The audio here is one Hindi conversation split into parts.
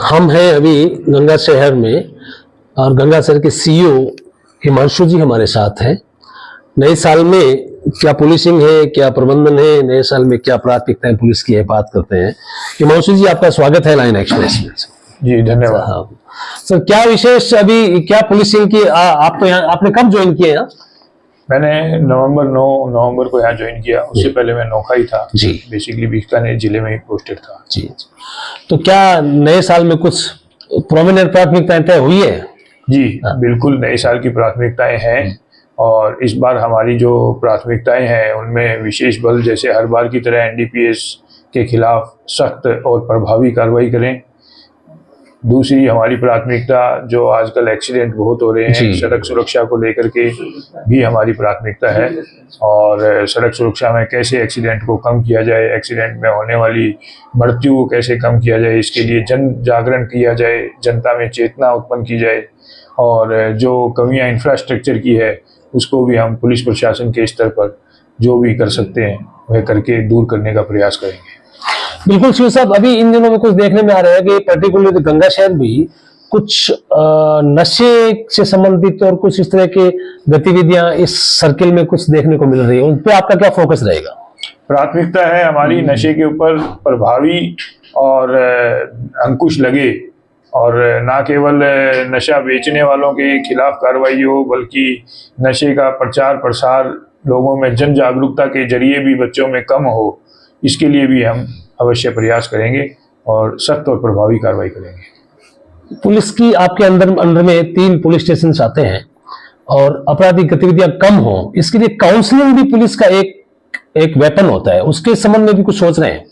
हम हैं अभी गंगा शहर में और गंगा शहर के सीईओ हिमांशु जी हमारे साथ हैं। नए साल में क्या पुलिसिंग है, क्या प्रबंधन है, नए साल में क्या प्राथमिकताएं पुलिस की है, बात करते हैं। हिमांशु जी, आपका स्वागत है लाइन एक्सप्रेस में। जी धन्यवाद। सर, क्या विशेष अभी क्या पुलिसिंग की आप तो यहाँ आपने कब ज्वाइन किए यहाँ? मैंने 9 नवंबर को यहाँ ज्वाइन किया। उससे पहले मैं नौखा ही था जी। बेसिकली बीकानेर जिले में ही पोस्टेड था। जी। तो क्या नए साल में कुछ प्रोमिनेंट प्राथमिकताएं तय हुई है? जी बिल्कुल, नए साल की प्राथमिकताएं हैं और इस बार हमारी जो प्राथमिकताएं हैं उनमें विशेष बल, जैसे हर बार की तरह एनडीपीएस के खिलाफ सख्त और प्रभावी कार्रवाई करें। दूसरी हमारी प्राथमिकता, जो आजकल एक्सीडेंट बहुत हो रहे हैं, सड़क सुरक्षा को लेकर के भी हमारी प्राथमिकता है। और सड़क सुरक्षा में कैसे एक्सीडेंट को कम किया जाए, एक्सीडेंट में होने वाली मृत्यु को कैसे कम किया जाए, इसके लिए जन जागरण किया जाए, जनता में चेतना उत्पन्न की जाए। और जो कमियां इंफ्रास्ट्रक्चर की है उसको भी हम पुलिस प्रशासन के स्तर पर जो भी कर सकते हैं वह करके दूर करने का प्रयास करेंगे। बिल्कुल शिव साहब, अभी इन दिनों में कुछ देखने में आ रहा है कि पर्टिकुलरली गंगा शहर भी कुछ नशे से संबंधित और कुछ इस तरह की गतिविधियां इस सर्किल में कुछ देखने को मिल रही है। उन पे आपका क्या फोकस रहेगा? प्राथमिकता है हमारी नशे के ऊपर प्रभावी और अंकुश लगे और ना केवल नशा बेचने वालों के खिलाफ कार्रवाई हो, बल्कि नशे का प्रचार प्रसार लोगों में जन जागरूकता के जरिए भी बच्चों में कम हो। इसके लिए भी हम अवश्य प्रयास करेंगे और सख्त और प्रभावी कार्रवाई करेंगे। पुलिस की आपके अंदर में 3 पुलिस स्टेशन आते हैं और आपराधिक गतिविधियां कम हो, इसके लिए काउंसलिंग भी पुलिस का एक वेपन होता है। उसके संबंध में भी कुछ सोच रहे हैं?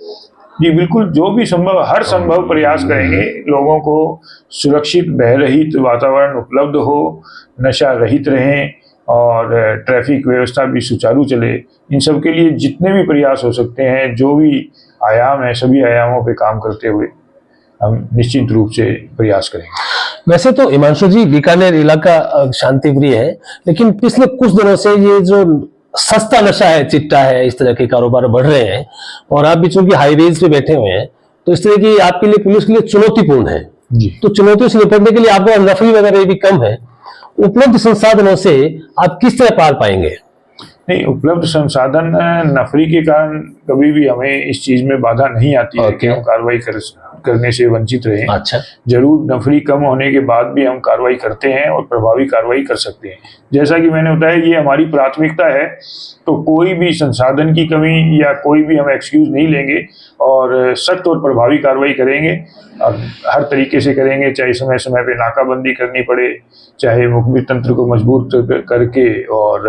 जी बिल्कुल, जो भी संभव, हर संभव प्रयास करेंगे लोगों को सुरक्षित भय रहित वातावरण उपलब्ध हो, नशा रहित रहें और ट्रैफिक व्यवस्था भी सुचारू चले। इन सब के लिए जितने भी प्रयास हो सकते हैं, जो भी आयाम है, सभी आयामों पे काम करते हुए हम निश्चित रूप से प्रयास करेंगे। वैसे तो हिमांशु जी, बीकानेर इलाका शांतिप्रिय है, लेकिन पिछले कुछ दिनों से ये जो सस्ता नशा है, चिट्टा है, इस तरह के कारोबार बढ़ रहे हैं और आप भी चूंकि हाईवेज पे बैठे हुए हैं, तो इस तरह की आपके लिए, पुलिस के लिए चुनौतीपूर्ण है। तो चुनौतियों से निपटने के लिए आपको नफरी वगैरह भी कम है, उपलब्ध संसाधनों से आप किस तरह पार पाएंगे? नहीं, उपलब्ध संसाधन नफरी के कारण कभी भी हमें इस चीज में बाधा नहीं आती है कि हम कार्रवाई करने से वंचित रहें। अच्छा, जरूर नफरी कम होने के बाद भी हम कार्रवाई करते हैं और प्रभावी कार्रवाई कर सकते हैं। जैसा कि मैंने बताया, ये हमारी प्राथमिकता है, तो कोई भी संसाधन की कमी या कोई भी हम एक्सक्यूज नहीं लेंगे और सख्त और प्रभावी कार्रवाई करेंगे। और हर तरीके से करेंगे, चाहे समय समय पे नाकाबंदी करनी पड़े, चाहे मुखबिर तंत्र को मजबूत करके और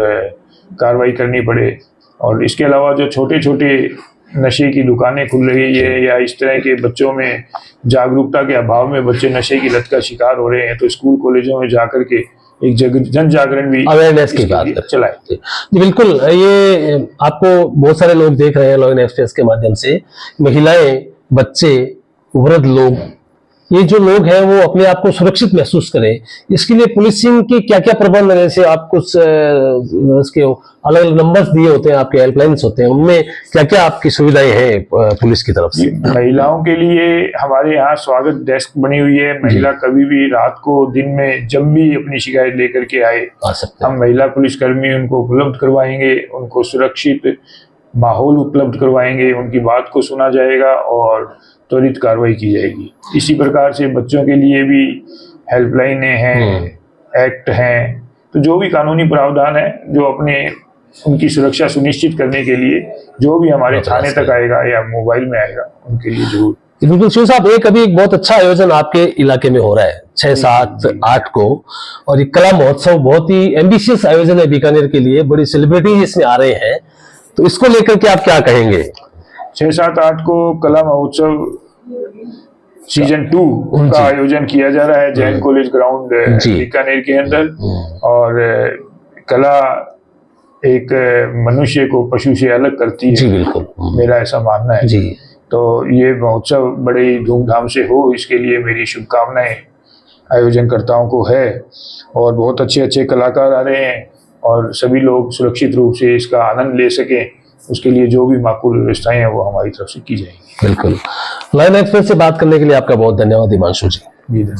कार्रवाई करनी पड़े। और इसके अलावा जो छोटे छोटे नशे की दुकानें खुल रही है या इस तरह के बच्चों में जागरूकता के अभाव में बच्चे नशे की लत का शिकार हो रहे हैं, तो स्कूल कॉलेजों में जाकर के एक जन जागरण भी, अवेयरनेस की बात चलाएं। जी बिल्कुल, ये आपको बहुत सारे लोग देख रहे हैं लॉइन एक्सप्रेस के माध्यम से, महिलाएं, बच्चे, वृद्ध लोग, ये जो लोग हैं वो अपने आप को सुरक्षित महसूस करें, इसके लिए पुलिसिंग के क्या क्या प्रबंध है? जैसे आप कुछ इसके अलग अलग नंबर्स दिए होते हैं, आपके हेल्पलाइंस होते हैं, उनमें क्या क्या आपकी सुविधाएं हैं पुलिस की तरफ से? महिलाओं के लिए हमारे यहाँ स्वागत डेस्क बनी हुई है। महिला कभी भी रात को, दिन में, जब भी अपनी शिकायत लेकर के आए, हम महिला पुलिसकर्मी उनको उपलब्ध करवाएंगे, उनको सुरक्षित माहौल उपलब्ध करवाएंगे, उनकी बात को सुना जाएगा और त्वरित कार्रवाई की जाएगी। इसी प्रकार से बच्चों के लिए भी हेल्पलाइनें हैं, एक्ट हैं, तो जो भी कानूनी प्रावधान है, जो अपने उनकी सुरक्षा सुनिश्चित करने के लिए जो भी हमारे थाने तक आएगा या मोबाइल में आएगा, उनके लिए जरूर। बिल्कुल शिव साहब, अभी एक बहुत अच्छा आयोजन आपके इलाके में हो रहा है 6, 7, 8 को, और ये कला महोत्सव बहुत ही एम्बिशियस आयोजन है बीकानेर के लिए, बड़ी सेलिब्रिटी इसमें आ रहे हैं, तो इसको लेकर के आप क्या कहेंगे? 6, 7, 8 को कला महोत्सव सीजन 2 का आयोजन किया जा रहा है जैन कॉलेज ग्राउंड बीकानेर के अंदर। और कला एक मनुष्य को पशु से अलग करती है, जी बिल्कुल, मेरा ऐसा मानना है जी। तो ये महोत्सव बड़े धूमधाम से हो, इसके लिए मेरी शुभकामनाएं आयोजनकर्ताओं को है। और बहुत अच्छे अच्छे कलाकार आ रहे हैं और सभी लोग सुरक्षित रूप से इसका आनंद ले सकें, उसके लिए जो भी माकूल व्यवस्थाएं हैं वो हमारी तरफ से की जाएंगी। बिल्कुल। लाइन एक्सप्रेस से बात करने के लिए आपका बहुत धन्यवाद हिमांशु जी। जी धन्यवाद।